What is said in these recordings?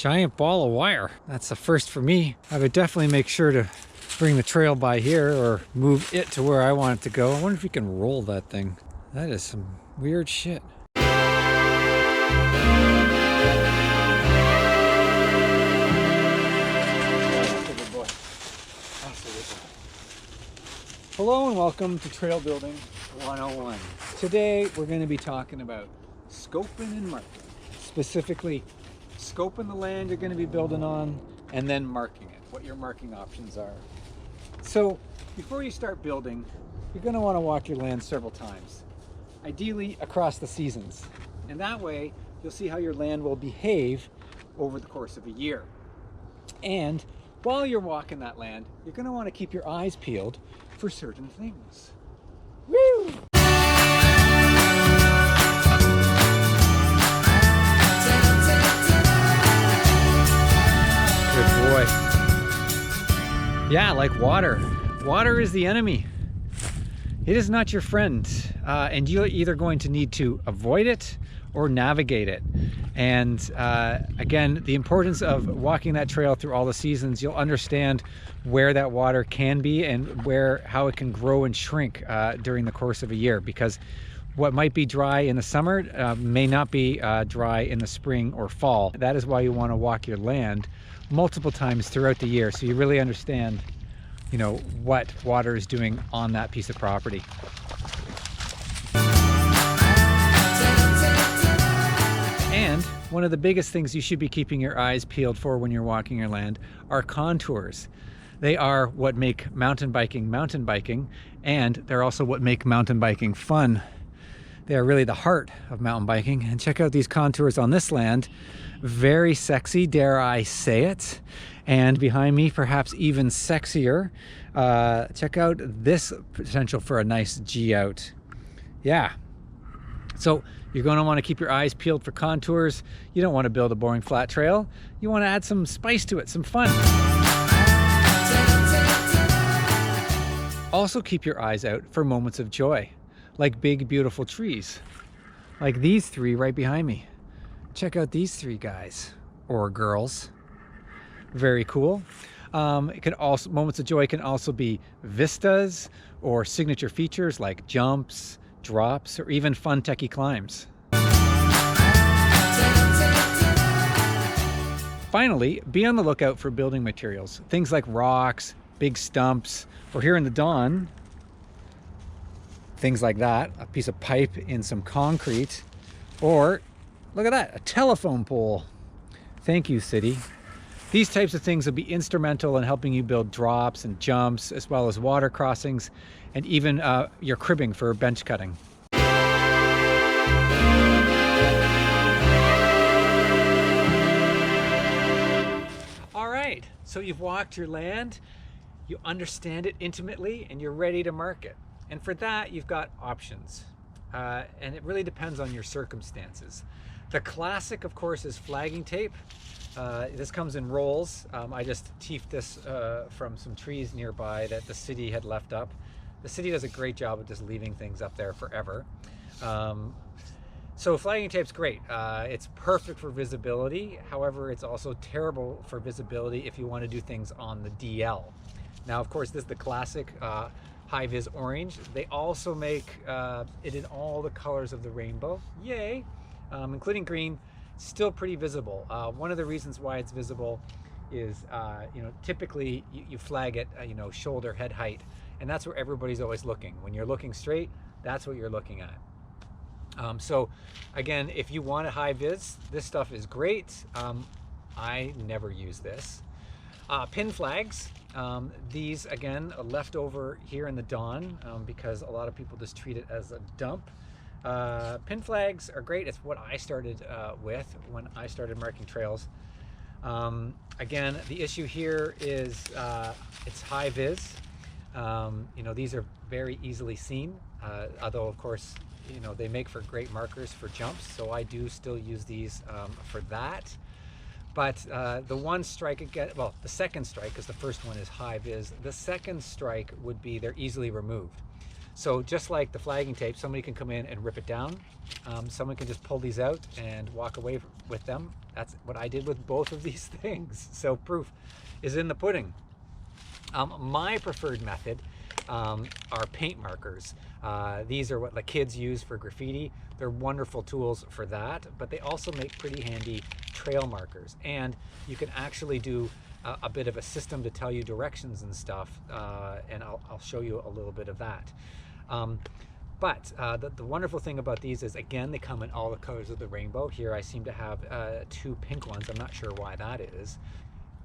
Giant ball of wire. That's a first for me. I would definitely make sure to bring the trail by here or move it to where I want it to go. I wonder if you can roll that thing. That is some weird shit. Hello and welcome to Trail Building 101. Today we're going to be talking about scoping and marking. Specifically, scoping the land you're going to be building on and then marking it, what your marking options are. So before you start building, you're going to want to walk your land several times, ideally across the seasons. And that way you'll see how your land will behave over the course of a year. And while you're walking that land, you're going to want to keep your eyes peeled for certain things. Woo! Good boy. Yeah, like water. Water is the enemy. It is not your friend. And you're either going to need to avoid it or navigate it. And again, the importance of walking that trail through all the seasons, you'll understand where that water can be and how it can grow and shrink during the course of a year, because what might be dry in the summer may not be dry in the spring or fall. That is why you want to walk your land multiple times throughout the year, so you really understand, you know, what water is doing on that piece of property. And one of the biggest things you should be keeping your eyes peeled for when you're walking your land are contours. They are what make mountain biking, and they're also what make mountain biking fun. They are really the heart of mountain biking. And check out these contours on this land. Very sexy, dare I say it. And behind me, perhaps even sexier. Check out this potential for a nice G out. Yeah. So you're going to want to keep your eyes peeled for contours. You don't want to build a boring flat trail. You want to add some spice to it, some fun. Also keep your eyes out for moments of joy, like big, beautiful trees, like these three right behind me. Check out these three guys or girls. Very cool. It can also, moments of joy can also be vistas or signature features like jumps, drops, or even fun techie climbs. Finally, be on the lookout for building materials. Things like rocks, big stumps, or here in the dawn, things like that, a piece of pipe in some concrete, or look at that, a telephone pole. Thank you, city. These types of things will be instrumental in helping you build drops and jumps, as well as water crossings, and even your cribbing for bench cutting. All right, so you've walked your land, you understand it intimately, and you're ready to mark it. And for that, you've got options. And it really depends on your circumstances. The classic, of course, is flagging tape. This comes in rolls. I just teefed this from some trees nearby that the city had left up. The city does a great job of just leaving things up there forever. So flagging tape's great. It's perfect for visibility. However, it's also terrible for visibility if you want to do things on the DL. Now, of course, this is the classic high-vis orange. They also make it in all the colors of the rainbow. Yay! Including green. Still pretty visible. One of the reasons why it's visible is, you know, typically you flag it, you know, shoulder, head height, and that's where everybody's always looking. When you're looking straight, that's what you're looking at. So again, if you want a high vis, this stuff is great. I never use this. Pin flags. These again are left over here in the dawn because a lot of people just treat it as a dump. Pin flags are great. It's what I started with when I started marking trails. Again, the issue here is it's high vis. You know, these are very easily seen, although of course, you know, they make for great markers for jumps, so I do still use these for that. But the one strike again, well, the second strike, because the first one is high vis, the second strike would be they're easily removed. So just like the flagging tape, somebody can come in and rip it down. Someone can just pull these out and walk away with them, That's what I did with both of these things. So proof is in the pudding. My preferred method are paint markers. These are what the kids use for graffiti. They're wonderful tools for that, but they also make pretty handy trail markers. And you can actually do a bit of a system to tell you directions and stuff, and I'll show you a little bit of that. But the wonderful thing about these is, again, they come in all the colors of the rainbow. Here I seem to have 2 pink ones. I'm not sure why that is.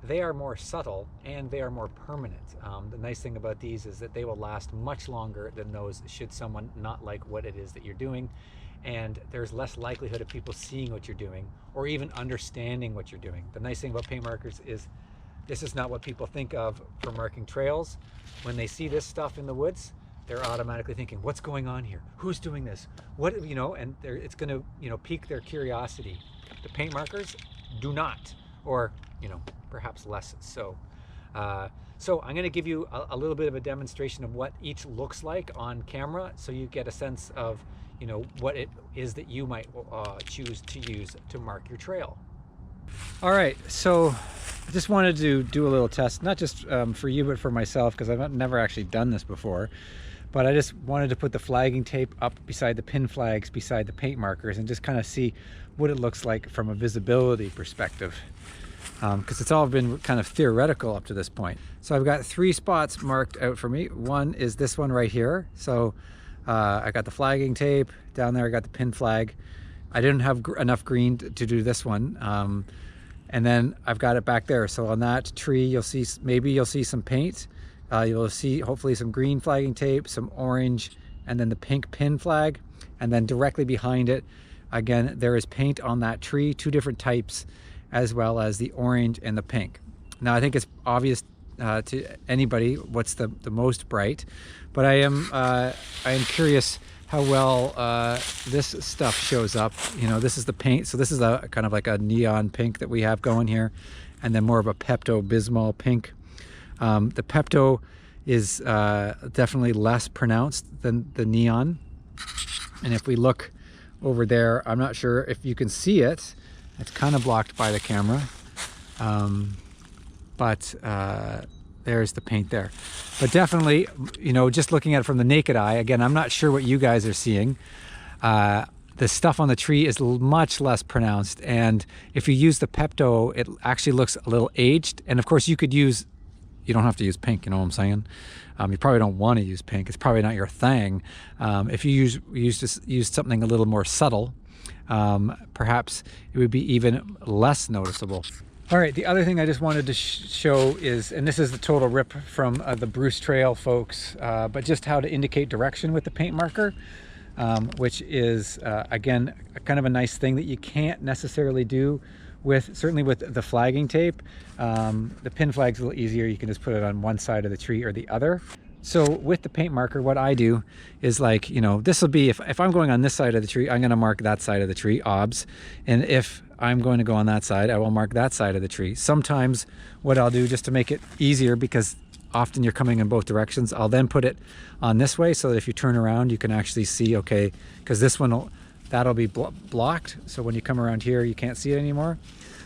They are more subtle and they are more permanent. The nice thing about these is that they will last much longer than those should someone not like what it is that you're doing. And there's less likelihood of people seeing what you're doing or even understanding what you're doing. The nice thing about paint markers is this is not what people think of for marking trails. When they see this stuff in the woods, they're automatically thinking, what's going on here? Who's doing this? What, you know, and it's going to, you know, pique their curiosity. The paint markers do not, or, you know, perhaps less so. So I'm going to give you a little bit of a demonstration of what each looks like on camera, so you get a sense of, you know, what it is that you might choose to use to mark your trail. All right, so I just wanted to do a little test, not just for you, but for myself, because I've never actually done this before. But I just wanted to put the flagging tape up beside the pin flags, beside the paint markers, and just kind of see what it looks like from a visibility perspective. Because it's all been kind of theoretical up to this point. So I've got 3 spots marked out for me. One is this one right here. So I got the flagging tape down there. I got the pin flag. I didn't have enough green to do this one. And then I've got it back there. So on that tree, you'll see, maybe you'll see some paint. You'll see hopefully some green flagging tape, some orange, and then the pink pin flag. And then directly behind it, again, there is paint on that tree, 2 different types, as well as the orange and the pink. Now I think it's obvious to anybody what's the most bright, but I am curious how well this stuff shows up. You know, this is the paint, so this is a kind of like a neon pink that we have going here, and then more of a Pepto-Bismol pink. The Pepto is definitely less pronounced than the neon, and if we look over there, I'm not sure if you can see it. It's kind of blocked by the camera, but there's the paint there. But definitely, you know, just looking at it from the naked eye, again, I'm not sure what you guys are seeing. The stuff on the tree is much less pronounced, and if you use the Pepto, it actually looks a little aged. And of course, you don't have to use pink, you know what I'm saying? You probably don't want to use pink. It's probably not your thing. If you use something a little more subtle, perhaps it would be even less noticeable. All right, the other thing I just wanted to show is, and this is the total rip from the Bruce Trail folks, but just how to indicate direction with the paint marker, which is, again, kind of a nice thing that you can't necessarily do certainly with the flagging tape. The pin flag's a little easier. You can just put it on one side of the tree or the other. So with the paint marker, what I do is, like, you know, this will be, if I'm going on this side of the tree, I'm going to mark that side of the tree, obs. And if I'm going to go on that side, I will mark that side of the tree. Sometimes what I'll do, just to make it easier, because often you're coming in both directions, I'll then put it on this way so that if you turn around, you can actually see, okay, because this one, that'll be blocked. So when you come around here, you can't see it anymore.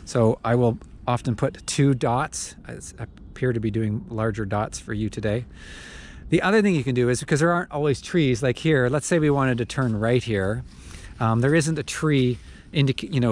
So I will often put 2 dots. I appear to be doing larger dots for you today. The other thing you can do is, because there aren't always trees, like here, let's say we wanted to turn right here. There isn't a tree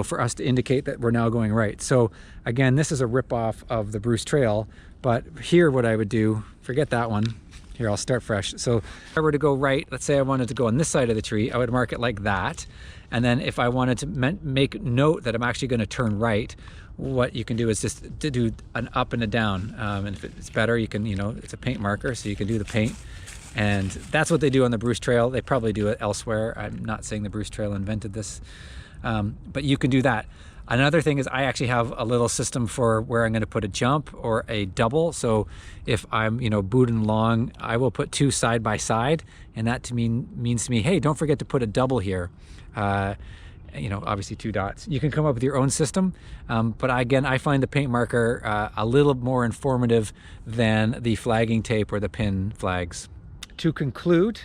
for us to indicate that we're now going right. So again, this is a rip-off of the Bruce Trail, but here what I would do, forget that one. Here, I'll start fresh. So if I were to go right, let's say I wanted to go on this side of the tree, I would mark it like that. And then if I wanted to make note that I'm actually going to turn right, what you can do is just to do an up and a down. And if it's better, you can, it's a paint marker, so you can do the paint. And that's what they do on the Bruce Trail. They probably do it elsewhere. I'm not saying the Bruce Trail invented this, but you can do that. Another thing is, I actually have a little system for where I'm going to put a jump or a double. So if I'm, booting along, I will put 2 side by side, and that means to me, hey, don't forget to put a double here. Obviously 2 dots. You can come up with your own system, but again, I find the paint marker a little more informative than the flagging tape or the pin flags. To conclude,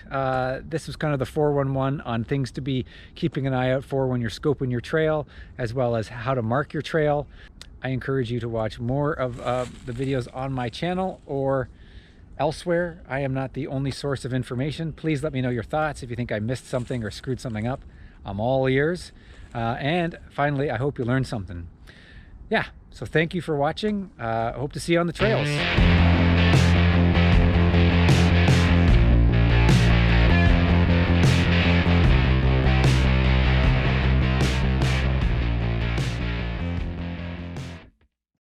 this was kind of the 411 on things to be keeping an eye out for when you're scoping your trail, as well as how to mark your trail. I encourage you to watch more of the videos on my channel or elsewhere. I am not the only source of information. Please let me know your thoughts. If you think I missed something or screwed something up, I'm all ears. And finally, I hope you learned something. Yeah, so thank you for watching. I hope to see you on the trails.